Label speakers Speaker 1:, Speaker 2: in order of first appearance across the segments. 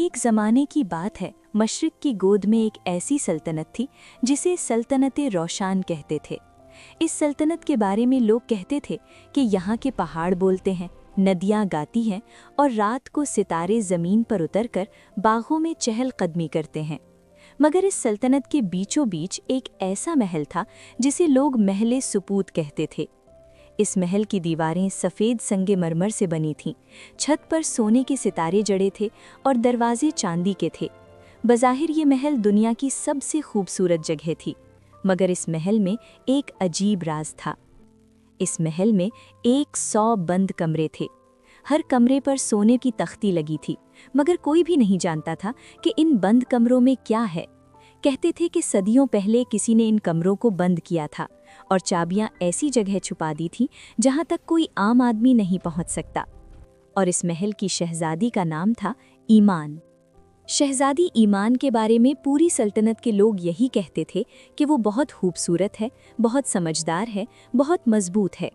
Speaker 1: एक ज़माने की बात है, मशरिक की गोद में एक ऐसी सल्तनत थी जिसे सल्तनत रोशान कहते थे। इस सल्तनत के बारे में लोग कहते थे कि यहाँ के पहाड़ बोलते हैं, नदियाँ गाती हैं और रात को सितारे ज़मीन पर उतरकर बागों में चहलकदमी करते हैं। मगर इस सल्तनत के बीचों बीच एक ऐसा महल था जिसे लोग महल सुपूत कहते थे। इस महल की दीवारें सफ़ेद संगमरमर से बनी थीं, छत पर सोने के सितारे जड़े थे और दरवाजे चांदी के थे। बज़ाहिर ये महल दुनिया की सबसे खूबसूरत जगह थी, मगर इस महल में एक अजीब राज था। इस महल में 100 बंद कमरे थे। हर कमरे पर सोने की तख्ती लगी थी, मगर कोई भी नहीं जानता था कि इन बंद कमरों में क्या है। कहते थे कि सदियों पहले किसी ने इन कमरों को बंद किया था और चाबियां ऐसी जगह छुपा दी थी जहां तक कोई आम आदमी नहीं पहुंच सकता। और इस महल की शहजादी का नाम था ईमान। शहजादी ईमान के बारे में पूरी सल्तनत के लोग यही कहते थे कि वो बहुत खूबसूरत है, बहुत समझदार है, बहुत मजबूत है।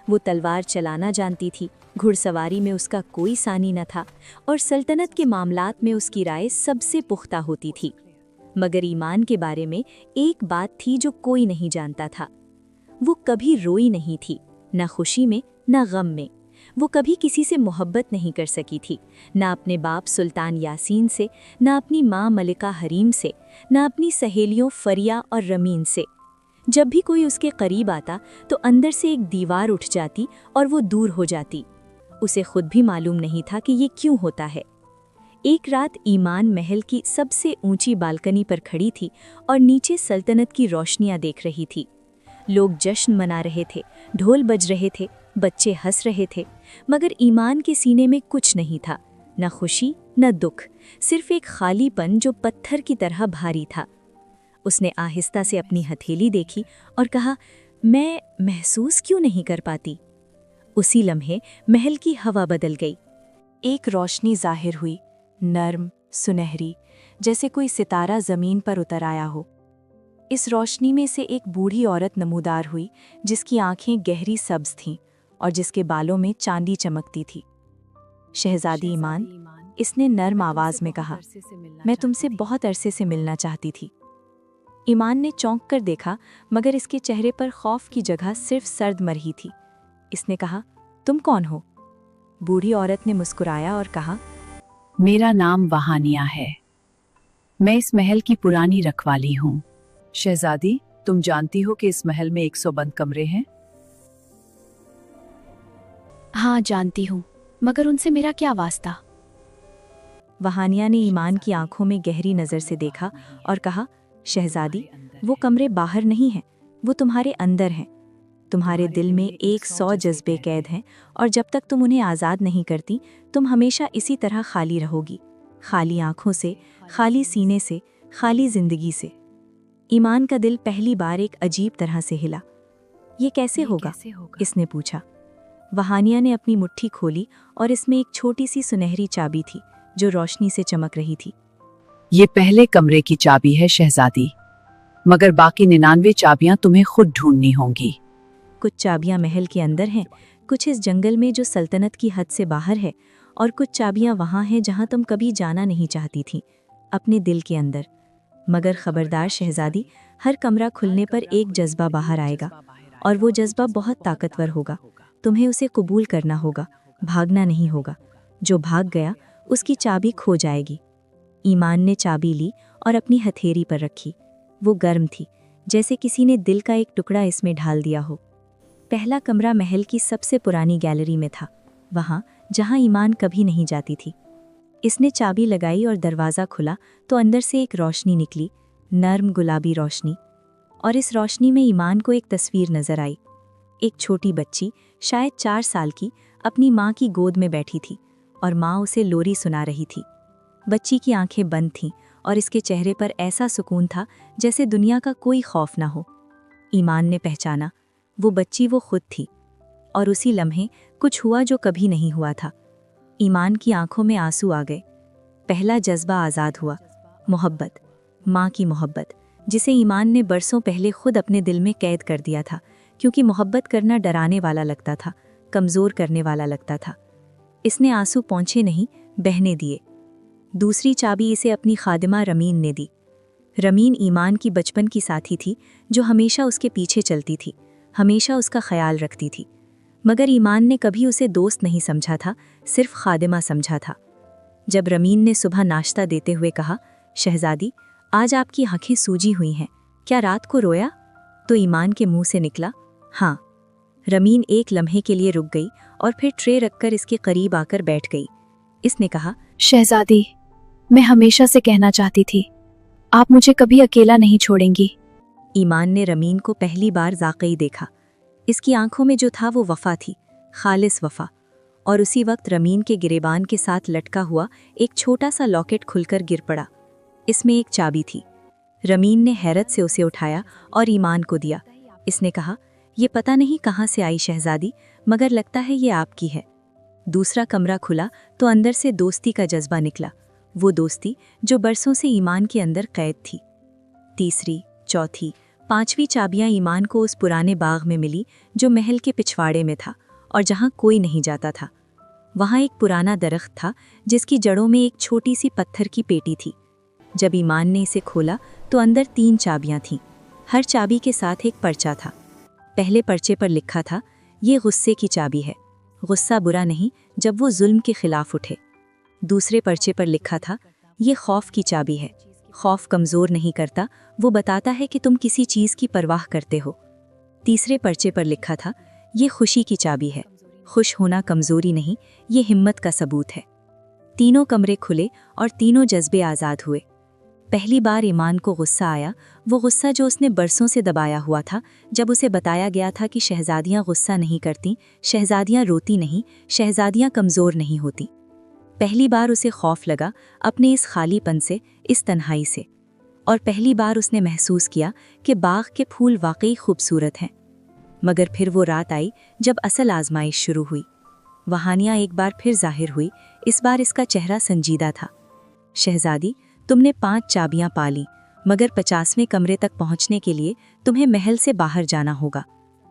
Speaker 1: वो तलवार चलाना जानती थी, घुड़सवारी में उसका कोई सानी न था और सल्तनत के मामलात में उसकी राय सबसे पुख्ता होती थी। मगर ईमान के बारे में एक बात थी जो कोई नहीं जानता था। वो कभी रोई नहीं थी, न खुशी में न गम में। वो कभी किसी से मोहब्बत नहीं कर सकी थी, न अपने बाप सुल्तान यासीन से, न अपनी माँ मलिका हरीम से, न अपनी सहेलियों फरिया और रमीन से। जब भी कोई उसके करीब आता तो अंदर से एक दीवार उठ जाती और वो दूर हो जाती। उसे खुद भी मालूम नहीं था कि ये क्यों होता है। एक रात ईमान महल की सबसे ऊंची बालकनी पर खड़ी थी और नीचे सल्तनत की रोशनियां देख रही थी। लोग जश्न मना रहे थे, ढोल बज रहे थे, बच्चे हंस रहे थे, मगर ईमान के सीने में कुछ नहीं था, न खुशी न दुख, सिर्फ एक खालीपन जो पत्थर की तरह भारी था। उसने आहिस्ता से अपनी हथेली देखी और कहा, मैं महसूस क्यों नहीं कर पाती। उसी लम्हे महल की हवा बदल गई। एक रोशनी जाहिर हुई, नर्म, सुनहरी, जैसे कोई सितारा जमीन पर उतर आया हो। इस रोशनी में से एक बूढ़ी औरत नमूदार हुई, जिसकी आंखें गहरी सब्ज थीं और जिसके बालों में चांदी चमकती थी। शहजादी ईमान, इसने नर्म आवाज में कहा, मैं तुमसे बहुत अरसे से मिलना चाहती थी। ईमान ने चौंक कर देखा, मगर इसके चेहरे पर खौफ की जगह सिर्फ सर्द मरही थी। इसने कहा, तुम कौन हो? बूढ़ी औरत ने मुस्कुराया और कहा,
Speaker 2: मेरा नाम वहानिया है। मैं इस महल की पुरानी रखवाली हूँ। शहजादी, तुम जानती हो कि इस महल में 100 बंद कमरे हैं?
Speaker 3: हाँ, जानती हूँ, मगर उनसे मेरा क्या वास्ता?
Speaker 1: वहानिया ने ईमान की आंखों में गहरी नज़र से देखा और कहा, शहजादी, वो कमरे बाहर नहीं हैं, वो तुम्हारे अंदर हैं। तुम्हारे दिल में 100 जज्बे कैद हैं और जब तक तुम उन्हें आज़ाद नहीं करती, तुम हमेशा इसी तरह खाली रहोगी, खाली आंखों से, खाली सीने से, खाली जिंदगी से। ईमान का दिल पहली बार एक अजीब तरह से हिला। ये कैसे होगा? इसने पूछा। वहानिया ने अपनी मुट्ठी खोली और इसमें एक छोटी सी सुनहरी चाबी थी जो रोशनी से चमक रही थी।
Speaker 2: ये पहले कमरे की चाबी है शहजादी, मगर बाकी 99 चाबियां तुम्हें खुद ढूंढनी होंगी।
Speaker 1: कुछ चाबियां महल के अंदर हैं, कुछ इस जंगल में जो सल्तनत की हद से बाहर है, और कुछ चाबियां वहां हैं जहां तुम कभी जाना नहीं चाहती थी, अपने दिल के अंदर। मगर खबरदार शहजादी, हर कमरा खुलने पर एक जज्बा बाहर आएगा और वो जज्बा बहुत ताकतवर होगा। तुम्हें उसे कबूल करना होगा, भागना नहीं होगा। जो भाग गया उसकी चाबी खो जाएगी। ईमान ने चाबी ली और अपनी हथेली पर रखी। वो गर्म थी, जैसे किसी ने दिल का एक टुकड़ा इसमें ढाल दिया हो। पहला कमरा महल की सबसे पुरानी गैलरी में था, वहाँ जहाँ ईमान कभी नहीं जाती थी। इसने चाबी लगाई और दरवाज़ा खुला तो अंदर से एक रोशनी निकली, नर्म गुलाबी रोशनी। और इस रोशनी में ईमान को एक तस्वीर नजर आई। एक छोटी बच्ची, शायद 4 साल की, अपनी माँ की गोद में बैठी थी और माँ उसे लोरी सुना रही थी। बच्ची की आंखें बंद थीं और इसके चेहरे पर ऐसा सुकून था जैसे दुनिया का कोई खौफ ना हो। ईमान ने पहचाना, वो बच्ची वो खुद थी। और उसी लम्हे कुछ हुआ जो कभी नहीं हुआ था। ईमान की आंखों में आंसू आ गए। पहला जज्बा आज़ाद हुआ, मोहब्बत, माँ की मोहब्बत, जिसे ईमान ने बरसों पहले खुद अपने दिल में कैद कर दिया था, क्योंकि मोहब्बत करना डराने वाला लगता था, कमज़ोर करने वाला लगता था। इसने आंसू पहुँचे नहीं, बहने दिए। दूसरी चाबी इसे अपनी खादिमा रमीन ने दी। रमीन ईमान की बचपन की साथी थी जो हमेशा उसके पीछे चलती थी, हमेशा उसका ख्याल रखती थी। मगर ईमान ने कभी उसे दोस्त नहीं समझा था, सिर्फ खादिमा समझा था। जब रमीन ने सुबह नाश्ता देते हुए कहा, शहजादी आज आपकी आंखें सूजी हुई हैं, क्या रात को रोया? तो ईमान के मुंह से निकला, हाँ। रमीन एक लम्हे के लिए रुक गई और फिर ट्रे रखकर इसके करीब आकर बैठ गई। इसने कहा,
Speaker 3: शहजादी, मैं हमेशा से कहना चाहती थी, आप मुझे कभी अकेला नहीं छोड़ेंगी।
Speaker 1: ईमान ने रमीन को पहली बार वाकई देखा। इसकी आंखों में जो था वो वफा थी, खालिस वफा। और उसी वक्त रमीन के गिरेबान के साथ लटका हुआ एक छोटा सा लॉकेट खुलकर गिर पड़ा। इसमें एक चाबी थी। रमीन ने हैरत से उसे उठाया और ईमान को दिया। इसने कहा, ये पता नहीं कहाँ से आई शहजादी, मगर लगता है ये आपकी है। दूसरा कमरा खुला तो अंदर से दोस्ती का जज्बा निकला, वो दोस्ती जो बरसों से ईमान के अंदर कैद थी। तीसरी, चौथी, पांचवी चाबियां ईमान को उस पुराने बाग में मिली जो महल के पिछवाड़े में था और जहां कोई नहीं जाता था। वहां एक पुराना दरख्त था जिसकी जड़ों में एक छोटी सी पत्थर की पेटी थी। जब ईमान ने इसे खोला तो अंदर 3 चाबियां थीं। हर चाबी के साथ एक पर्चा था। पहले पर्चे पर लिखा था, ये गुस्से की चाबी है, गुस्सा बुरा नहीं जब वो जुल्म के खिलाफ उठे। दूसरे पर्चे पर लिखा था, ये खौफ की चाबी है, खौफ कमज़ोर नहीं करता, वो बताता है कि तुम किसी चीज़ की परवाह करते हो। तीसरे पर्चे पर लिखा था, ये खुशी की चाबी है, खुश होना कमज़ोरी नहीं, ये हिम्मत का सबूत है। तीनों कमरे खुले और तीनों जज्बे आज़ाद हुए। पहली बार ईमान को गुस्सा आया, वो गुस्सा जो उसने बरसों से दबाया हुआ था, जब उसे बताया गया था कि शहजादियाँ गुस्सा नहीं करती, शहजादियाँ रोती नहीं, शहजादियाँ कमज़ोर नहीं होती। पहली बार उसे खौफ लगा अपने इस खालीपन से, इस तन्हाई से। और पहली बार उसने महसूस किया कि बाग के फूल वाकई खूबसूरत हैं। मगर फिर वो रात आई जब असल आजमाइश शुरू हुई। वहानिया एक बार फिर जाहिर हुई, इस बार इसका चेहरा संजीदा था। शहजादी, तुमने 5 चाबियां पाली, मगर 50वें कमरे तक पहुंचने के लिए तुम्हें महल से बाहर जाना होगा,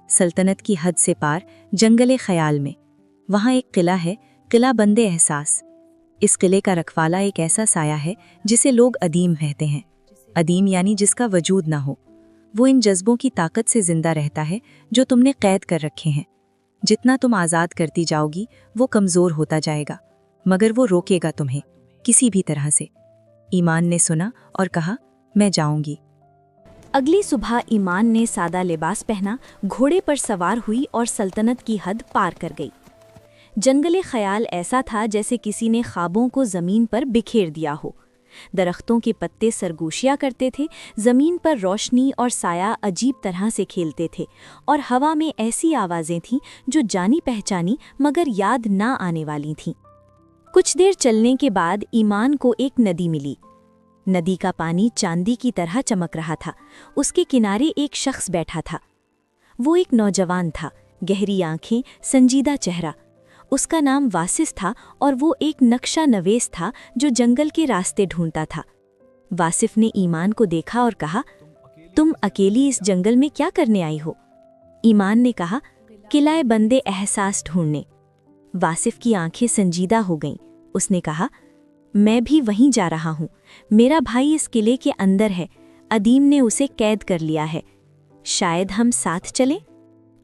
Speaker 1: सल्तनत की हद से पार, जंगले ख्याल में। वहाँ एक किला है, किला बंदे एहसास। इस किले का रखवाला एक ऐसा साया है जिसे लोग अदीम कहते हैं। अदीम यानी जिसका वजूद ना हो। वो इन जज्बों की ताकत से जिंदा रहता है जो तुमने कैद कर रखे हैं। जितना तुम आज़ाद करती जाओगी वो कमज़ोर होता जाएगा, मगर वो रोकेगा तुम्हें किसी भी तरह से। ईमान ने सुना और कहा, मैं जाऊंगी।
Speaker 3: अगली सुबह ईमान ने सादा लिबास पहना, घोड़े पर सवार हुई और सल्तनत की हद पार कर गई। जंगले ख्याल ऐसा था जैसे किसी ने ख्वाबों को ज़मीन पर बिखेर दिया हो। दरख्तों के पत्ते सरगोशियाँ करते थे, ज़मीन पर रोशनी और साया अजीब तरह से खेलते थे, और हवा में ऐसी आवाज़ें थीं जो जानी पहचानी मगर याद ना आने वाली थीं। कुछ देर चलने के बाद ईमान को एक नदी मिली। नदी का पानी चांदी की तरह चमक रहा था। उसके किनारे एक शख्स बैठा था। वो एक नौजवान था, गहरी आंखें, संजीदा चेहरा। उसका नाम वासिस था और वो एक नक्शा नवेस था जो जंगल के रास्ते ढूंढता था। वासिफ ने ईमान को देखा और कहा, तुम अकेली इस जंगल में क्या करने आई हो? ईमान ने कहा, किलाए बंदे एहसास ढूंढने। वासिफ की आंखें संजीदा हो गईं। उसने कहा, मैं भी वहीं जा रहा हूँ। मेरा भाई इस किले के अंदर है, अदीम ने उसे कैद कर लिया है। शायद हम साथ चलें?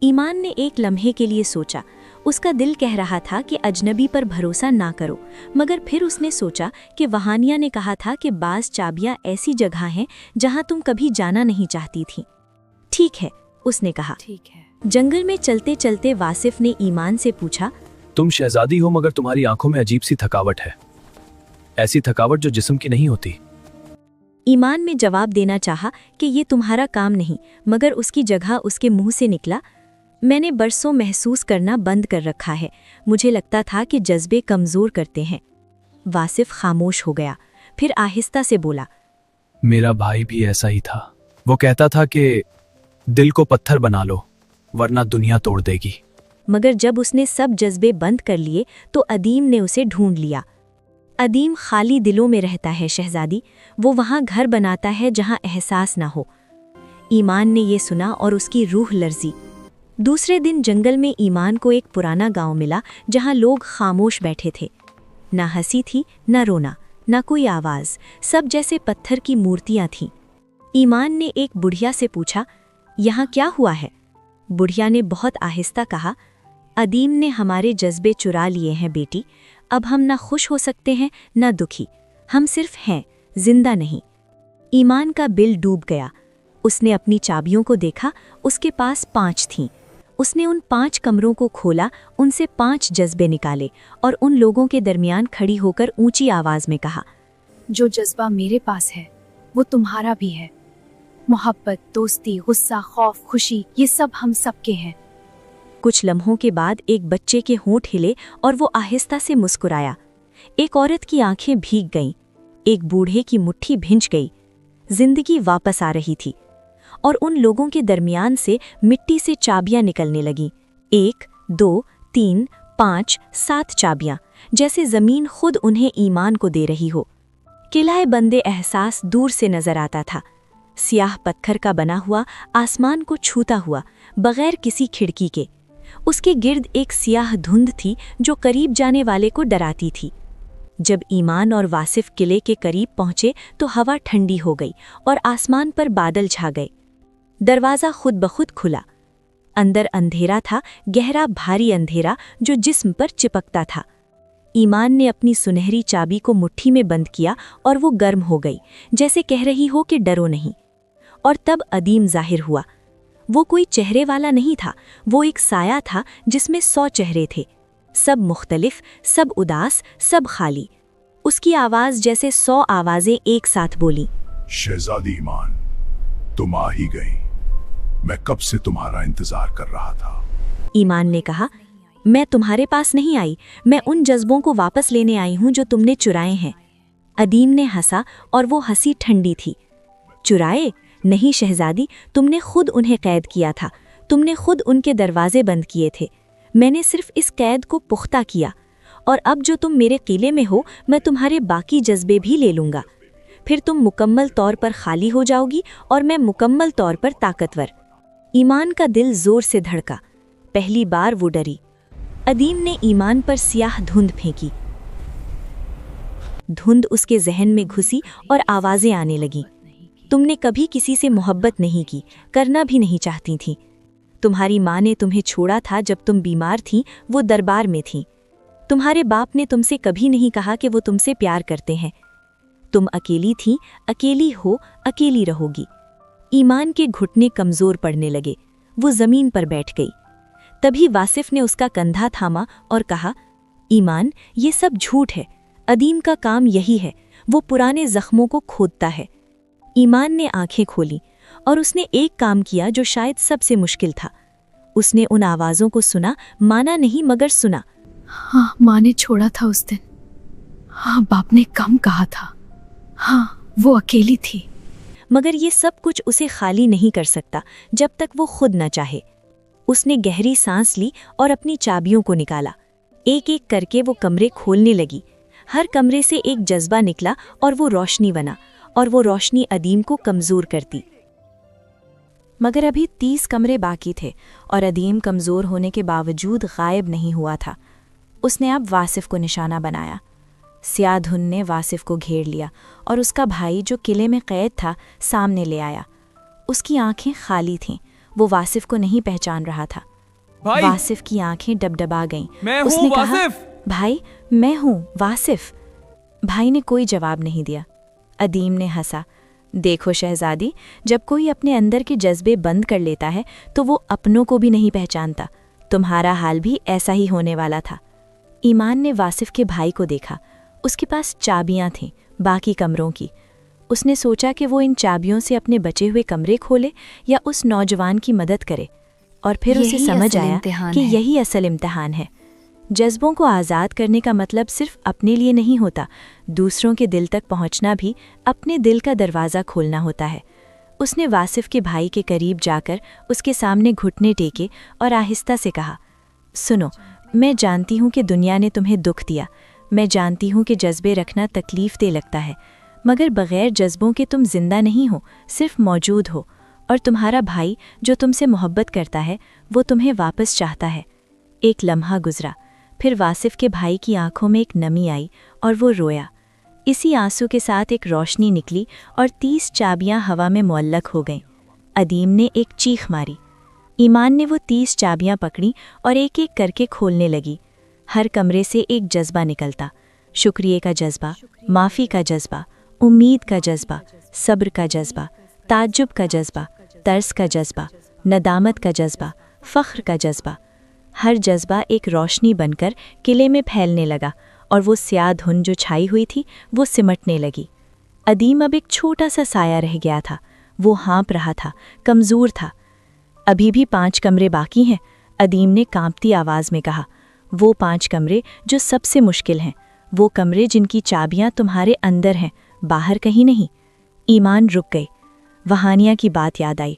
Speaker 3: ईमान ने एक लम्हे के लिए सोचा। उसका दिल कह रहा था कि अजनबी पर भरोसा ना करो, मगर फिर उसने सोचा कि वहानिया ने कहा था कि बाज़ चाबियां ऐसी जगह हैं जहां तुम कभी जाना नहीं चाहती थी। ठीक है, उसने कहा।
Speaker 2: ठीक है।
Speaker 3: जंगल में चलते चलते वासिफ ने ईमान से पूछा,
Speaker 4: तुम शहजादी हो मगर तुम्हारी आंखों में अजीब सी थकावट है, ऐसी थकावट जो जिस्म की नहीं होती।
Speaker 3: ईमान ने जवाब देना चाहा कि ये तुम्हारा काम नहीं, मगर उसकी जगह उसके मुंह से निकला, मैंने बरसों महसूस करना बंद कर रखा है। मुझे लगता था कि जज्बे कमज़ोर करते हैं। वासिफ खामोश हो गया, फिर आहिस्ता से बोला,
Speaker 4: मेरा भाई भी ऐसा ही था। वो कहता था कि दिल को पत्थर बना लो वरना दुनिया तोड़ देगी।
Speaker 3: मगर जब उसने सब जज्बे बंद कर लिए तो अदीम ने उसे ढूंढ लिया। अदीम खाली दिलों में रहता है शहजादी, वो वहाँ घर बनाता है जहाँ एहसास ना हो। ईमान ने ये सुना और उसकी रूह लर्जी। दूसरे दिन जंगल में ईमान को एक पुराना गांव मिला जहाँ लोग खामोश बैठे थे। ना हंसी थी, ना रोना, ना कोई आवाज, सब जैसे पत्थर की मूर्तियां थीं। ईमान ने एक बुढ़िया से पूछा, यहाँ क्या हुआ है? बुढ़िया ने बहुत आहिस्ता कहा, अदीम ने हमारे जज्बे चुरा लिए हैं बेटी। अब हम ना खुश हो सकते हैं ना दुखी, हम सिर्फ हैं, जिंदा नहीं। ईमान का दिल डूब गया। उसने अपनी चाबियों को देखा, उसके पास 5 थीं। उसने उन 5 कमरों को खोला, उनसे 5 जज्बे निकाले और उन लोगों के दरमियान खड़ी होकर ऊंची आवाज में कहा,
Speaker 2: जो जज्बा मेरे पास है वो तुम्हारा भी है। मोहब्बत, दोस्ती, गुस्सा, खौफ, खुशी, ये सब हम सबके हैं।
Speaker 3: कुछ लम्हों के बाद एक बच्चे के होंठ हिले और वो आहिस्ता से मुस्कुराया। एक औरत की आंखें भीग गईं, एक बूढ़े की मुट्ठी भिंच गई। जिंदगी वापस आ रही थी और उन लोगों के दरमियान से मिट्टी से चाबियां निकलने लगीं। 1, 2, 3, 5, 7 चाबियां, जैसे जमीन खुद उन्हें ईमान को दे रही हो। किलाए बंदे एहसास दूर से नजर आता था, सियाह पत्थर का बना हुआ, आसमान को छूता हुआ, बगैर किसी खिड़की के। उसके गिर्द एक सियाह धुंध थी जो करीब जाने वाले को डराती थी। जब ईमान और वासिफ किले के करीब पहुंचे तो हवा ठंडी हो गई और आसमान पर बादल छा गए। दरवाज़ा खुद बखुद खुला। अंदर अंधेरा था, गहरा भारी अंधेरा जो जिस्म पर चिपकता था। ईमान ने अपनी सुनहरी चाबी को मुट्ठी में बंद किया और वो गर्म हो गई, जैसे कह रही हो कि डरो नहीं। और तब अदीम जाहिर हुआ। वो कोई चेहरे वाला नहीं था, वो एक साया था जिसमें 100 चेहरे थे, सब मुख्तलिफ, सब उदास, सब खाली। उसकी आवाज़ जैसे 100 आवाज़ें एक साथ बोली,
Speaker 5: शहजादी ईमान, तुम आ ही गई। मैं कब से तुम्हारा इंतजार कर रहा था।
Speaker 3: ईमान ने कहा, मैं तुम्हारे पास नहीं आई, मैं उन जज्बों को वापस लेने आई हूं जो तुमने चुराए हैं। अदीम ने हंसा और वो हंसी ठंडी थी। चुराए? नहीं शहजादी, तुमने खुद उन्हें कैद किया था, तुमने खुद उनके दरवाजे बंद किए थे। मैंने सिर्फ इस कैद को पुख्ता किया, और अब जो तुम मेरे किले में हो, मैं तुम्हारे बाकी जज्बे भी ले लूँगा। फिर तुम मुकम्मल तौर पर खाली हो जाओगी और मैं मुकम्मल तौर पर ताकतवर। ईमान का दिल जोर से धड़का। पहली बार वो डरी। अदीम ने ईमान पर सियाह धुंध फेंकी। धुंध उसके जहन में घुसी और आवाज़ें आने लगीं। तुमने कभी किसी से मोहब्बत नहीं की, करना भी नहीं चाहती थी। तुम्हारी माँ ने तुम्हें छोड़ा था जब तुम बीमार थीं, वो दरबार में थीं। तुम्हारे बाप ने तुमसे कभी नहीं कहा कि वो तुमसे प्यार करते हैं। तुम अकेली थीं, अकेली हो, अकेली रहोगी। ईमान के घुटने कमज़ोर पड़ने लगे। वो ज़मीन पर बैठ गई। तभी वासिफ ने उसका कंधा थामा और कहा, ईमान, ये सब झूठ है। अदीम का काम यही है, वो पुराने ज़ख्मों को खोदता है। ईमान ने आंखें खोली और उसने एक काम किया जो शायद सबसे मुश्किल था। उसने उन आवाज़ों को सुना, माना नहीं मगर सुना।
Speaker 2: हाँ, माँ ने छोड़ा था उस दिन। हाँ, बाप ने कम कहा था। हाँ, वो अकेली थी।
Speaker 3: मगर ये सब कुछ उसे खाली नहीं कर सकता जब तक वो खुद न चाहे। उसने गहरी सांस ली और अपनी चाबियों को निकाला। एक एक करके वो कमरे खोलने लगी। हर कमरे से एक जज्बा निकला और वो रोशनी बना, और वो रोशनी अदीम को कमज़ोर करती। मगर अभी 30 कमरे बाकी थे और अदीम कमज़ोर होने के बावजूद गायब नहीं हुआ था। उसने अब वासिफ को निशाना बनाया। सियाह धुन ने वासिफ को घेर लिया और उसका भाई जो किले में कैद था सामने ले आया। उसकी आंखें खाली थीं, वो वासिफ को नहीं पहचान रहा था।
Speaker 4: भाई,
Speaker 3: वासिफ की आंखें डबडबा गईं।
Speaker 4: मैं
Speaker 3: उसने
Speaker 4: हूँ
Speaker 3: कहा,
Speaker 4: वासिफ।
Speaker 3: भाई, मैं हूँ वासिफ। भाई ने कोई जवाब नहीं दिया। अदीम ने हंसा। देखो शहजादी, जब कोई अपने अंदर के जज्बे बंद कर लेता है तो वो अपनों को भी नहीं पहचानता। तुम्हारा हाल भी ऐसा ही होने वाला था। ईमान ने वासिफ के भाई को देखा। उसके पास चाबियां थीं बाकी कमरों की। उसने सोचा कि वो इन चाबियों से अपने बचे हुए कमरे खोले या उस नौजवान की मदद करे, और फिर उसे समझ आया कि यही असल इम्तिहान है। जज्बों को आज़ाद करने का मतलब सिर्फ अपने लिए नहीं होता, दूसरों के दिल तक पहुंचना भी अपने दिल का दरवाज़ा खोलना होता है। उसने वासिफ के भाई के करीब जाकर उसके सामने घुटने टेके और आहिस्ता से कहा, सुनो, मैं जानती हूँ कि दुनिया ने तुम्हें दुख दिया। मैं जानती हूँ कि जज्बे रखना तकलीफ दे लगता है, मगर बग़ैर जज्बों के तुम जिंदा नहीं हो, सिर्फ मौजूद हो। और तुम्हारा भाई जो तुमसे मोहब्बत करता है वो तुम्हें वापस चाहता है। एक लम्हा गुजरा, फिर वासिफ के भाई की आंखों में एक नमी आई और वो रोया। इसी आंसू के साथ एक रोशनी निकली और 30 चाबियां हवा में मुअल्लक हो गईं। अदीम ने एक चीख मारी। ईमान ने वो 30 चाबियां पकड़ी और एक एक करके खोलने लगी। हर कमरे से एक जज्बा निकलता, शुक्रिया का जज्बा, माफ़ी का जज्बा, उम्मीद का जज्बा, सब्र का जज्बा, ताज्जुब का जज्बा, तर्स का जज्बा, नदामत का जज्बा, फ़ख्र का जज्बा। हर जज्बा एक रोशनी बनकर किले में फैलने लगा और वो स्याह धुंध जो छाई हुई थी वो सिमटने लगी। अदीम अब एक छोटा सा साया रह गया था। वो हाँप रहा था, कमज़ोर था। अभी भी 5 कमरे बाकी हैं, अदीम ने कांपती आवाज़ में कहा। वो 5 कमरे जो सबसे मुश्किल हैं, वो कमरे जिनकी चाबियां तुम्हारे अंदर हैं, बाहर कहीं नहीं। ईमान रुक गई। वहानिया की बात याद आई।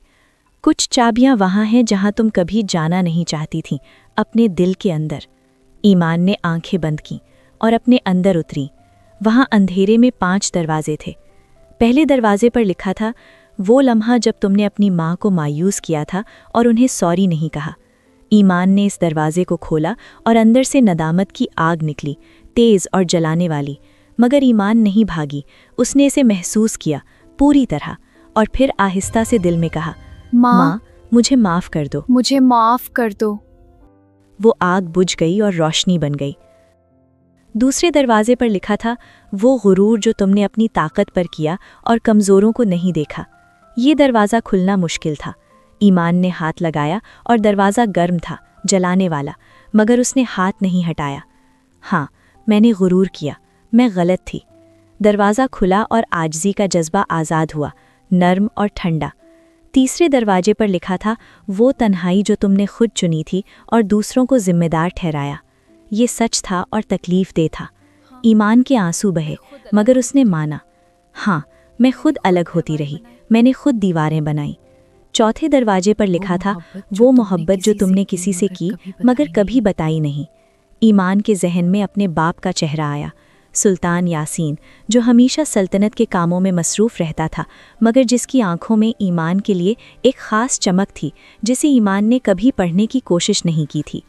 Speaker 3: कुछ चाबियां वहाँ हैं जहाँ तुम कभी जाना नहीं चाहती थीं, अपने दिल के अंदर। ईमान ने आंखें बंद कीं और अपने अंदर उतरी। वहाँ अंधेरे में 5 दरवाजे थे। पहले दरवाजे पर लिखा था, वो लम्हा जब तुमने अपनी माँ को मायूस किया था और उन्हें सॉरी नहीं कहा। ईमान ने इस दरवाजे को खोला और अंदर से नदामत की आग निकली, तेज़ और जलाने वाली। मगर ईमान नहीं भागी, उसने इसे महसूस किया पूरी तरह और फिर आहिस्ता से दिल में कहा, माँ, मुझे माफ़ कर दो,
Speaker 2: मुझे माफ़ कर दो।
Speaker 3: वो आग बुझ गई और रोशनी बन गई। दूसरे दरवाजे पर लिखा था, वो गुरूर जो तुमने अपनी ताकत पर किया और कमज़ोरों को नहीं देखा। ये दरवाज़ा खुलना मुश्किल था। ईमान ने हाथ लगाया और दरवाज़ा गर्म था, जलाने वाला, मगर उसने हाथ नहीं हटाया। हाँ, मैंने गुरूर किया, मैं गलत थी। दरवाज़ा खुला और आजिज़ी का जज्बा आज़ाद हुआ, नर्म और ठंडा। तीसरे दरवाजे पर लिखा था, वो तन्हाई जो तुमने खुद चुनी थी और दूसरों को जिम्मेदार ठहराया। ये सच था और तकलीफ दे था। ईमान के आंसू बहे, मगर उसने माना। हाँ, मैं खुद अलग होती रही, मैंने खुद दीवारें बनाई। चौथे दरवाजे पर लिखा था, वो मोहब्बत जो तुमने किसी से की मगर कभी बताई नहीं। ईमान के जहन में अपने बाप का चेहरा आया, सुल्तान यासीन, जो हमेशा सल्तनत के कामों में मसरूफ़ रहता था, मगर जिसकी आंखों में ईमान के लिए एक ख़ास चमक थी जिसे ईमान ने कभी पढ़ने की कोशिश नहीं की थी।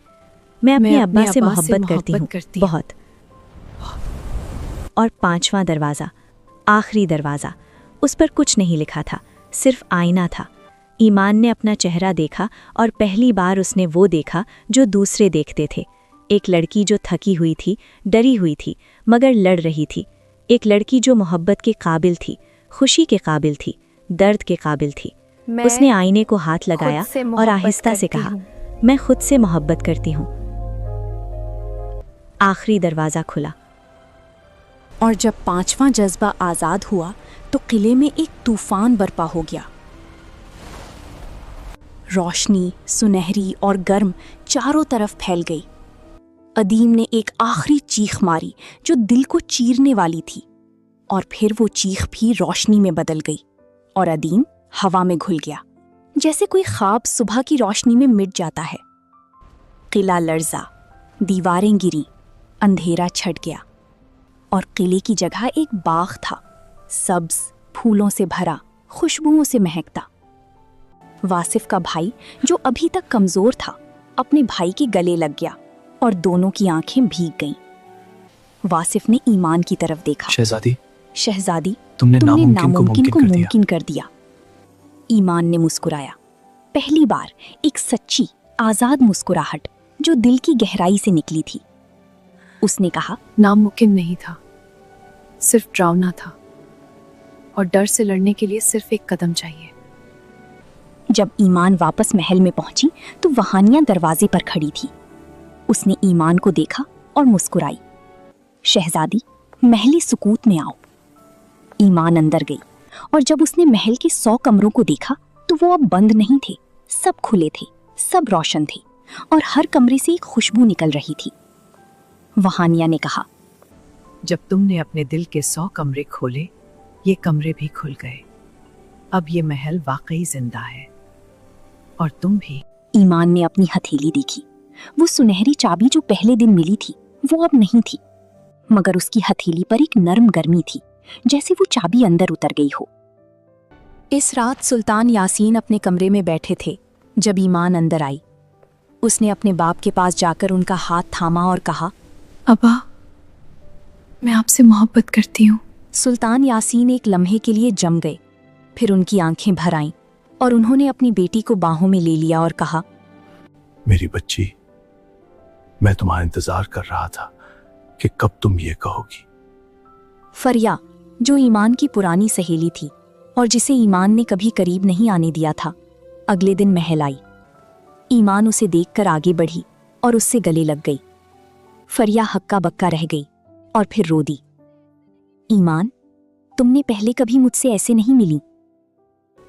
Speaker 3: मैं अपने अब्बा से मोहब्बत करती हूँ, बहुत। और 5वां दरवाज़ा, आखिरी दरवाज़ा, उस पर कुछ नहीं लिखा था, सिर्फ आईना था। ईमान ने अपना चेहरा देखा और पहली बार उसने वो देखा जो दूसरे देखते थे। एक लड़की जो थकी हुई थी, डरी हुई थी, मगर लड़ रही थी। एक लड़की जो मोहब्बत के काबिल थी, खुशी के काबिल थी, दर्द के काबिल थी। उसने आईने को हाथ लगाया और आहिस्ता से कहा, मैं खुद से मोहब्बत करती हूँ। आखिरी दरवाज़ा खुला
Speaker 1: और जब 5वां जज्बा आज़ाद हुआ तो किले में एक तूफान बरपा हो गया। रोशनी सुनहरी और गर्म चारों तरफ फैल गई। अदीम ने एक आखिरी चीख मारी जो दिल को चीरने वाली थी, और फिर वो चीख भी रोशनी में बदल गई और अदीम हवा में घुल गया, जैसे कोई ख्वाब सुबह की रोशनी में मिट जाता है। किला लर्जा, दीवारें गिरी, अंधेरा छट गया और किले की जगह एक बाग था, सब्ज, फूलों से भरा, खुशबुओं से महकता। वासिफ का भाई, जो अभी तक कमजोर था, अपने भाई के गले लग गया और दोनों की आंखें भीग गईं। वासिफ ने ईमान की तरफ देखा। शहजादी, तुमने नामुमकिन को मुमकिन कर दिया। ईमान ने मुस्कुराया, पहली बार एक सच्ची, आजाद मुस्कुराहट जो दिल की गहराई से निकली थी। उसने कहा,
Speaker 2: नामुमकिन नहीं था, सिर्फ डरावना था, और डर से लड़ने के लिए सिर्फ एक कदम चाहिए।
Speaker 1: जब ईमान वापस महल में पहुंची तो वहानिया दरवाजे पर खड़ी थी। उसने ईमान को देखा और मुस्कुराई। शहजादी, महली सुकूत में आओ। ईमान अंदर गई और जब उसने महल के 100 कमरों को देखा तो वो अब बंद नहीं थे, सब खुले थे, सब रोशन थे और हर कमरे से एक खुशबू निकल रही थी। वहानिया ने कहा,
Speaker 2: जब तुमने अपने दिल के 100 कमरे खोले, ये कमरे भी खुल गए। अब ये महल वाकई जिंदा है, और तुम भी।
Speaker 1: ईमान ने अपनी हथेली देखी। वो सुनहरी चाबी जो पहले दिन मिली थी वो अब नहीं थी, मगर उसकी हथेली पर एक नरम गर्मी थी, जैसे वो चाबी अंदर उतर गई हो। इस रात सुल्तान यासीन अपने कमरे में बैठे थे जब ईमान अंदर आई। उसने अपने बाप के पास जाकर उनका हाथ थामा और कहा,
Speaker 2: अब्बा, मैं आपसे मोहब्बत करती हूँ।
Speaker 1: सुल्तान यासीन एक लम्हे के लिए जम गए, फिर उनकी आंखें भर आईं और उन्होंने अपनी बेटी को बाहों में ले लिया और कहा,
Speaker 5: मेरी बच्ची, मैं तुम्हारा इंतजार कर रहा था कि कब तुम ये कहोगी।
Speaker 1: फरिया, जो ईमान की पुरानी सहेली थी और जिसे ईमान ने कभी करीब नहीं आने दिया था, अगले दिन महल आई। ईमान उसे देखकर आगे बढ़ी और उससे गले लग गई। फरिया हक्का बक्का रह गई और फिर रो दी। ईमान, तुमने पहले कभी मुझसे ऐसे नहीं मिली।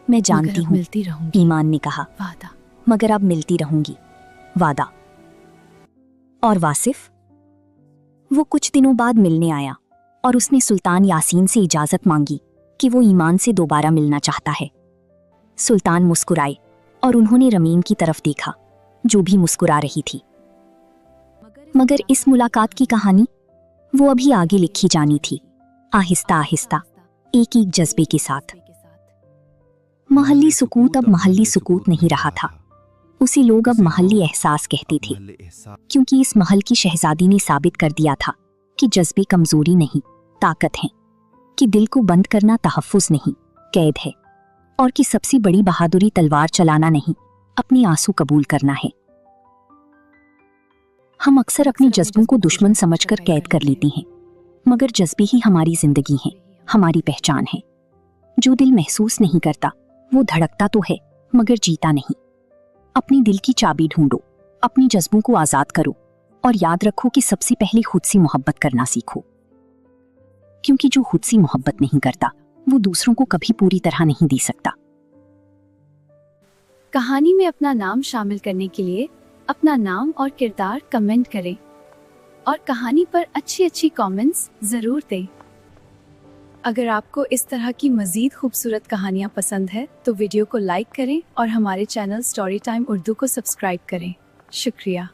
Speaker 1: मैं जानती हूँ,
Speaker 2: मिलती रहूंगी,
Speaker 1: ईमान ने कहा,
Speaker 2: वादा।
Speaker 1: मगर अब मिलती रहूंगी, वादा। और वासिफ? वो कुछ दिनों बाद मिलने आया और उसने सुल्तान यासीन से इजाजत मांगी कि वो ईमान से दोबारा मिलना चाहता है। सुल्तान मुस्कुराए और उन्होंने रमीम की तरफ देखा, जो भी मुस्कुरा रही थी। मगर इस मुलाकात की कहानी वो अभी आगे लिखी जानी थी, आहिस्ता आहिस्ता, एक एक जज्बे के साथ। महल्ली सुकूत अब महल्ली सुकूत नहीं रहा था, उसे लोग अब महल्ली एहसास कहते थे, क्योंकि इस महल की शहजादी ने साबित कर दिया था कि जज्बे कमजोरी नहीं, ताकत हैं, कि दिल को बंद करना तहफ्फुज नहीं, कैद है, और कि सबसे बड़ी बहादुरी तलवार चलाना नहीं, अपने आंसू कबूल करना है। हम अक्सर अपने जज्बों को दुश्मन समझकर कैद कर लेते हैं, मगर जज्बे ही हमारी जिंदगी हैं, हमारी पहचान है। जो दिल महसूस नहीं करता वो धड़कता तो है मगर जीता नहीं। अपने दिल की चाबी ढूंढो, अपने जज्बों को आजाद करो और याद रखो कि सबसे पहले खुद से मोहब्बत करना सीखो, क्योंकि जो खुद से मोहब्बत नहीं करता वो दूसरों को कभी पूरी तरह नहीं दे सकता।
Speaker 2: कहानी में अपना नाम शामिल करने के लिए अपना नाम और किरदार कमेंट करें और कहानी पर अच्छी कमेंट्स जरूर दें। अगर आपको इस तरह की मजीद खूबसूरत कहानियाँ पसंद है तो वीडियो को लाइक करें और हमारे चैनल स्टोरी टाइम उर्दू को सब्सक्राइब करें। शुक्रिया।